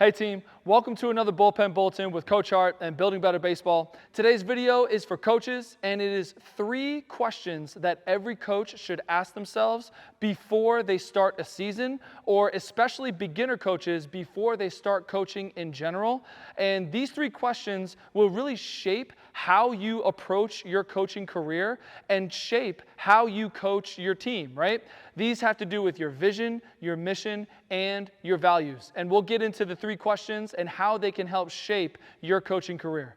Hey team, welcome to another Bullpen Bulletin with Coach Hart and Building Better Baseball. Today's video is for coaches, and it is 3 questions that every coach should ask themselves before they start a season, or especially beginner coaches before they start coaching in general. And these 3 questions will really shape how you approach your coaching career and shape how you coach your team, right? These have to do with your vision, your mission, and your values. And we'll get into the 3 questions and how they can help shape your coaching career.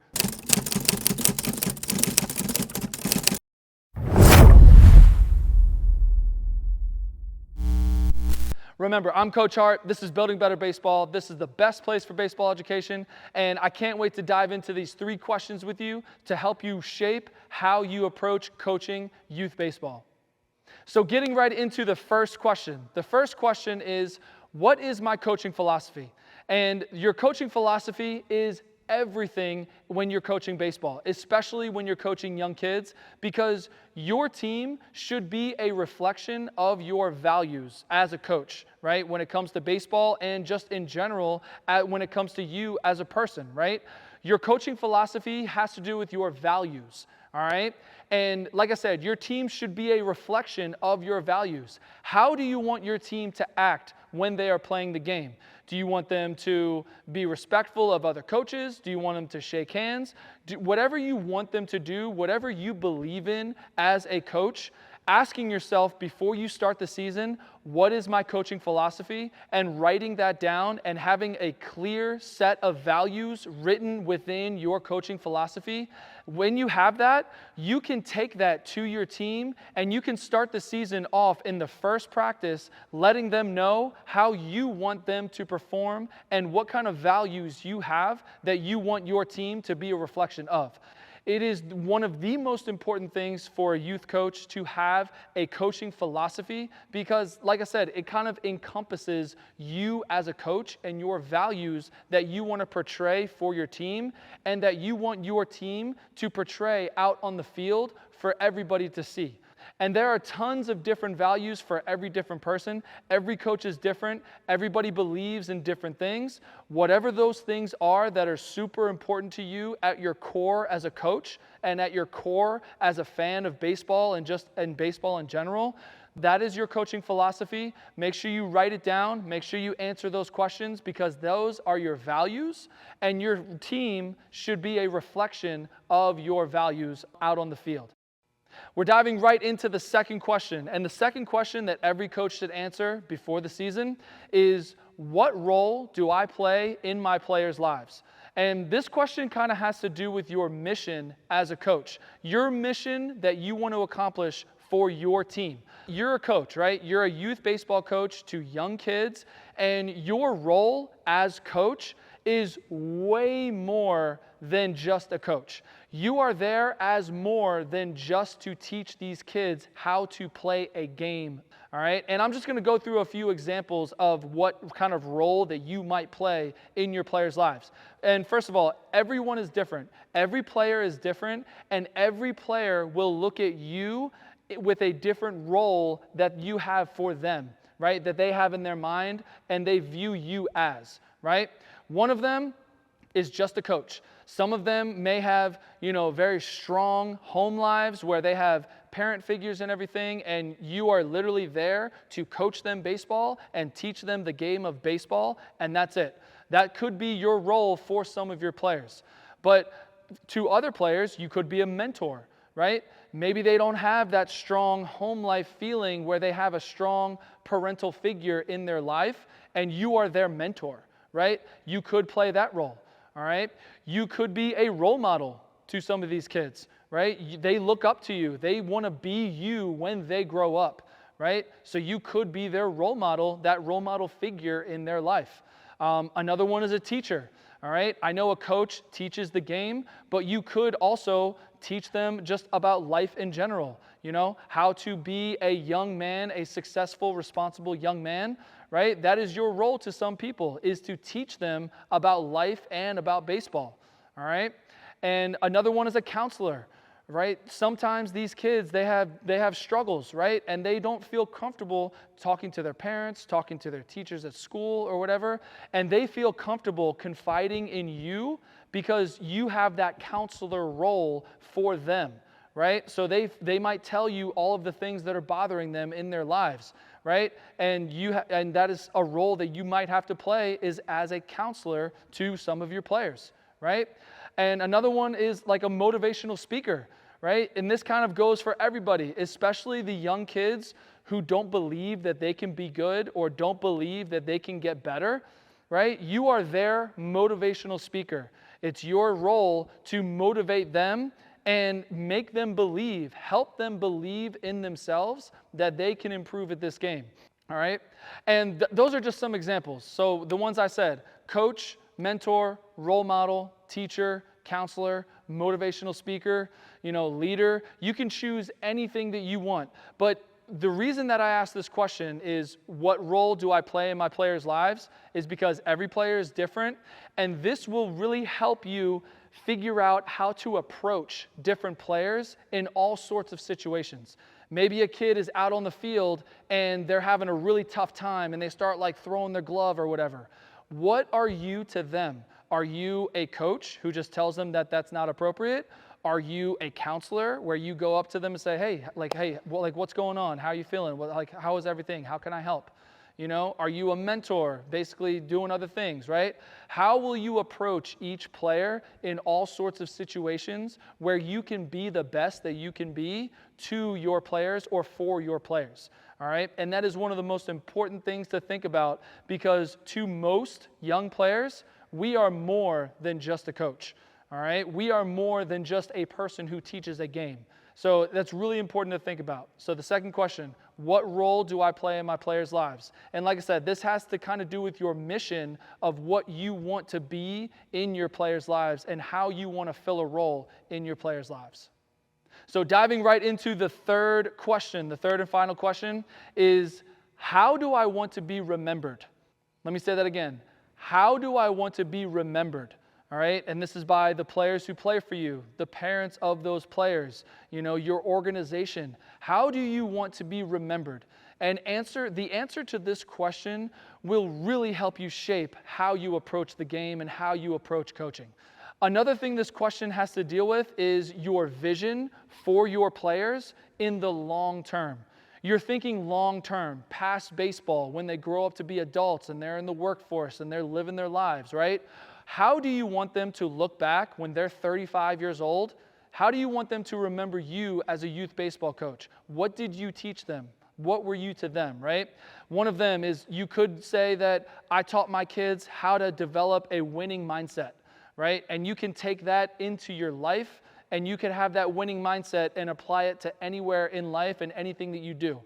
Remember, I'm Coach Hart. This is Building Better Baseball. This is the best place for baseball education, and I can't wait to dive into these 3 questions with you to help you shape how you approach coaching youth baseball. So getting right into the first question. The first question is, what is my coaching philosophy? And your coaching philosophy is everything when you're coaching baseball, especially when you're coaching young kids, because your team should be a reflection of your values as a coach, right? When it comes to baseball and just in general, when it comes to you as a person, right? Your coaching philosophy has to do with your values. All right? And like I said, your team should be a reflection of your values. How do you want your team to act when they are playing the game? Do you want them to be respectful of other coaches? Do you want them to shake hands? Whatever you want them to do, whatever you believe in as a coach, asking yourself before you start the season, what is my coaching philosophy? And writing that down and having a clear set of values written within your coaching philosophy. When you have that, you can take that to your team and you can start the season off in the first practice, letting them know how you want them to perform and what kind of values you have that you want your team to be a reflection of. It is one of the most important things for a youth coach to have a coaching philosophy because, like I said, it kind of encompasses you as a coach and your values that you want to portray for your team and that you want your team to portray out on the field for everybody to see. And there are tons of different values for every different person. Every coach is different. Everybody believes in different things. Whatever those things are that are super important to you at your core as a coach and at your core as a fan of baseball and just in baseball in general, that is your coaching philosophy. Make sure you write it down. Make sure you answer those questions because those are your values and your team should be a reflection of your values out on the field. We're diving right into the second question. And the second question that every coach should answer before the season is, what role do I play in my players' lives? And this question kind of has to do with your mission as a coach. Your mission that you want to accomplish for your team. You're a coach, right? You're a youth baseball coach to young kids, and your role as coach is way more than just a coach. You are there as more than just to teach these kids how to play a game, all right? And I'm just going to go through a few examples of what kind of role that you might play in your players' lives. And first of all, everyone is different. Every player is different, and every player will look at you with a different role that you have for them, right? That they have in their mind and they view you as, right? One of them is just a coach. Some of them may have, very strong home lives where they have parent figures and everything, and you are literally there to coach them baseball and teach them the game of baseball, and that's it. That could be your role for some of your players. But to other players, you could be a mentor, right? Maybe they don't have that strong home life feeling where they have a strong parental figure in their life, and you are their mentor, right? You could play that role. All right? You could be a role model to some of these kids, right? They look up to you. They want to be you when they grow up, right? So you could be their role model, that role model figure in their life. Another one is a teacher, all right? I know a coach teaches the game, but you could also teach them just about life in general, how to be a young man, a successful, responsible young man, right? That is your role to some people, is to teach them about life and about baseball, all right? And another one is a counselor, right? Sometimes these kids, they have struggles, right? And they don't feel comfortable talking to their parents, talking to their teachers at school or whatever, and they feel comfortable confiding in you because you have that counselor role for them, right? So they might tell you all of the things that are bothering them in their lives, right? And and that is a role that you might have to play, is as a counselor to some of your players, right? And another one is like a motivational speaker, right? And this kind of goes for everybody, especially the young kids who don't believe that they can be good or don't believe that they can get better, right? You are their motivational speaker. It's your role to motivate them and make them believe, help them believe in themselves that they can improve at this game, all right? And those are just some examples. So the ones I said: coach, mentor, role model, teacher, counselor, motivational speaker, leader. You can choose anything that you want. But the reason that I ask this question is, what role do I play in my players' lives, is because every player is different, and this will really help you figure out how to approach different players in all sorts of situations. Maybe a kid is out on the field and they're having a really tough time and they start like throwing their glove or whatever. What are you to them? Are you a coach who just tells them that that's not appropriate? Are you a counselor where you go up to them and say, hey, what's going on? How are you feeling? How is everything? How can I help? Are you a mentor, basically doing other things, right? How will you approach each player in all sorts of situations where you can be the best that you can be to your players or for your players, all right? And that is one of the most important things to think about, because to most young players, we are more than just a coach, all right? We are more than just a person who teaches a game. So that's really important to think about. So the second question: what role do I play in my players' lives? And like I said, this has to kind of do with your mission of what you want to be in your players' lives and how you want to fill a role in your players' lives. So diving right into the third question, the third and final question is, how do I want to be remembered? Let me say that again. How do I want to be remembered? All right, and this is by the players who play for you, the parents of those players, your organization. How do you want to be remembered? And the answer to this question will really help you shape how you approach the game and how you approach coaching. Another thing this question has to deal with is your vision for your players in the long term. You're thinking long term, past baseball, when they grow up to be adults and they're in the workforce and they're living their lives, right? How do you want them to look back when they're 35 years old? How do you want them to remember you as a youth baseball coach? What did you teach them? What were you to them, right? One of them is, you could say that I taught my kids how to develop a winning mindset, right? And you can take that into your life, and you can have that winning mindset and apply it to anywhere in life and anything that you do.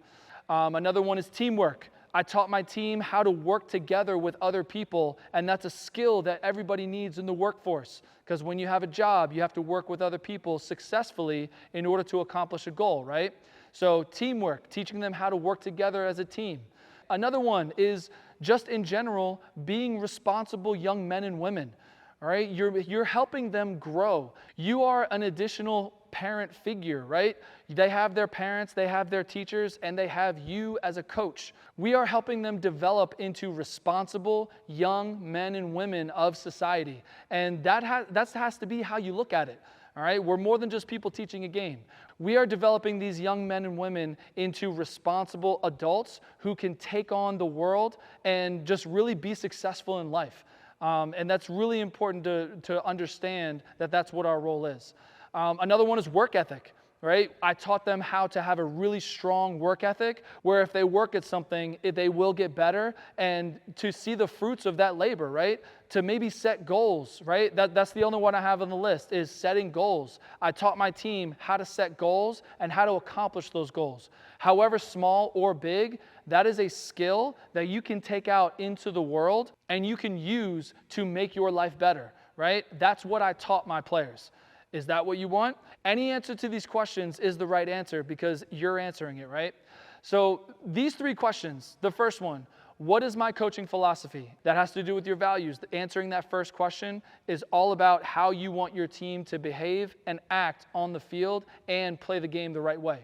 Another one is teamwork. I taught my team how to work together with other people, and that's a skill that everybody needs in the workforce, because when you have a job, you have to work with other people successfully in order to accomplish a goal, right? So teamwork, teaching them how to work together as a team. Another one is just in general, being responsible young men and women. All right, you're helping them grow. You are an additional parent figure, right? They have their parents, they have their teachers, and they have you as a coach. We are helping them develop into responsible young men and women of society. And that has to be how you look at it. All right, we're more than just people teaching a game. We are developing these young men and women into responsible adults who can take on the world and just really be successful in life. And that's really important to understand that that's what our role is. Another one is work ethic, right? I taught them how to have a really strong work ethic where if they work at something, they will get better, and to see the fruits of that labor, right? To maybe set goals, right? That's the only one I have on the list, is setting goals. I taught my team how to set goals and how to accomplish those goals. However small or big, that is a skill that you can take out into the world and you can use to make your life better, right? That's what I taught my players. Is that what you want? Any answer to these questions is the right answer because you're answering it, right? So these three questions, the first one, What is my coaching philosophy? That has to do with your values. Answering that first question is all about how you want your team to behave and act on the field and play the game the right way.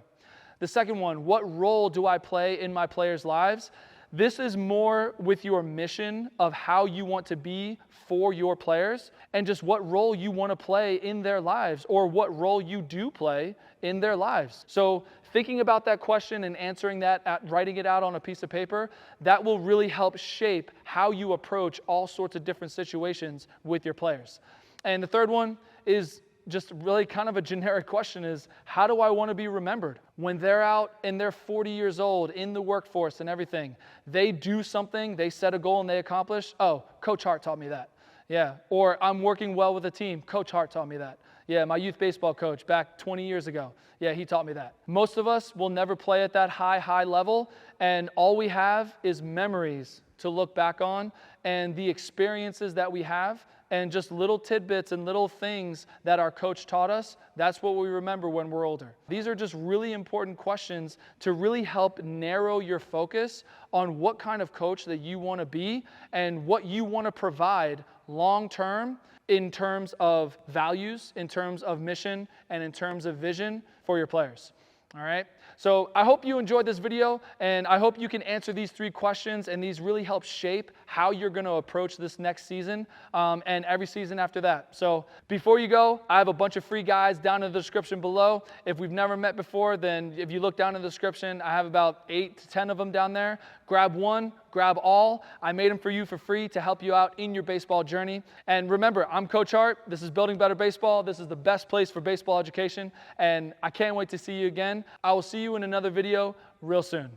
The second one, what role do I play in my players' lives? This is more with your mission of how you want to be for your players and just what role you want to play in their lives or what role you do play in their lives. So thinking about that question and answering that, writing it out on a piece of paper, that will really help shape how you approach all sorts of different situations with your players. And the third one is just really kind of a generic question is, how do I want to be remembered? When they're out and they're 40 years old in the workforce and everything, they do something, they set a goal and they accomplish, oh, Coach Hart taught me that. Yeah, or I'm working well with a team, Coach Hart taught me that. Yeah, my youth baseball coach back 20 years ago, yeah, he taught me that. Most of us will never play at that high level, and all we have is memories to look back on and the experiences that we have and just little tidbits and little things that our coach taught us. That's what we remember when we're older. These are just really important questions to really help narrow your focus on what kind of coach that you want to be and what you want to provide long term in terms of values, in terms of mission, and in terms of vision for your players. All right, so I hope you enjoyed this video, and I hope you can answer these 3 questions, and these really help shape how you're going to approach this next season and every season after that. So before you go, I have a bunch of free guides down in the description below. If we've never met before, then if you look down in the description, I have about 8 to 10 of them down there. Grab one, grab all. I made them for you for free to help you out in your baseball journey. And remember, I'm Coach Hart. This is Building Better Baseball. This is the best place for baseball education, and I can't wait to see you again. I will see you in another video real soon.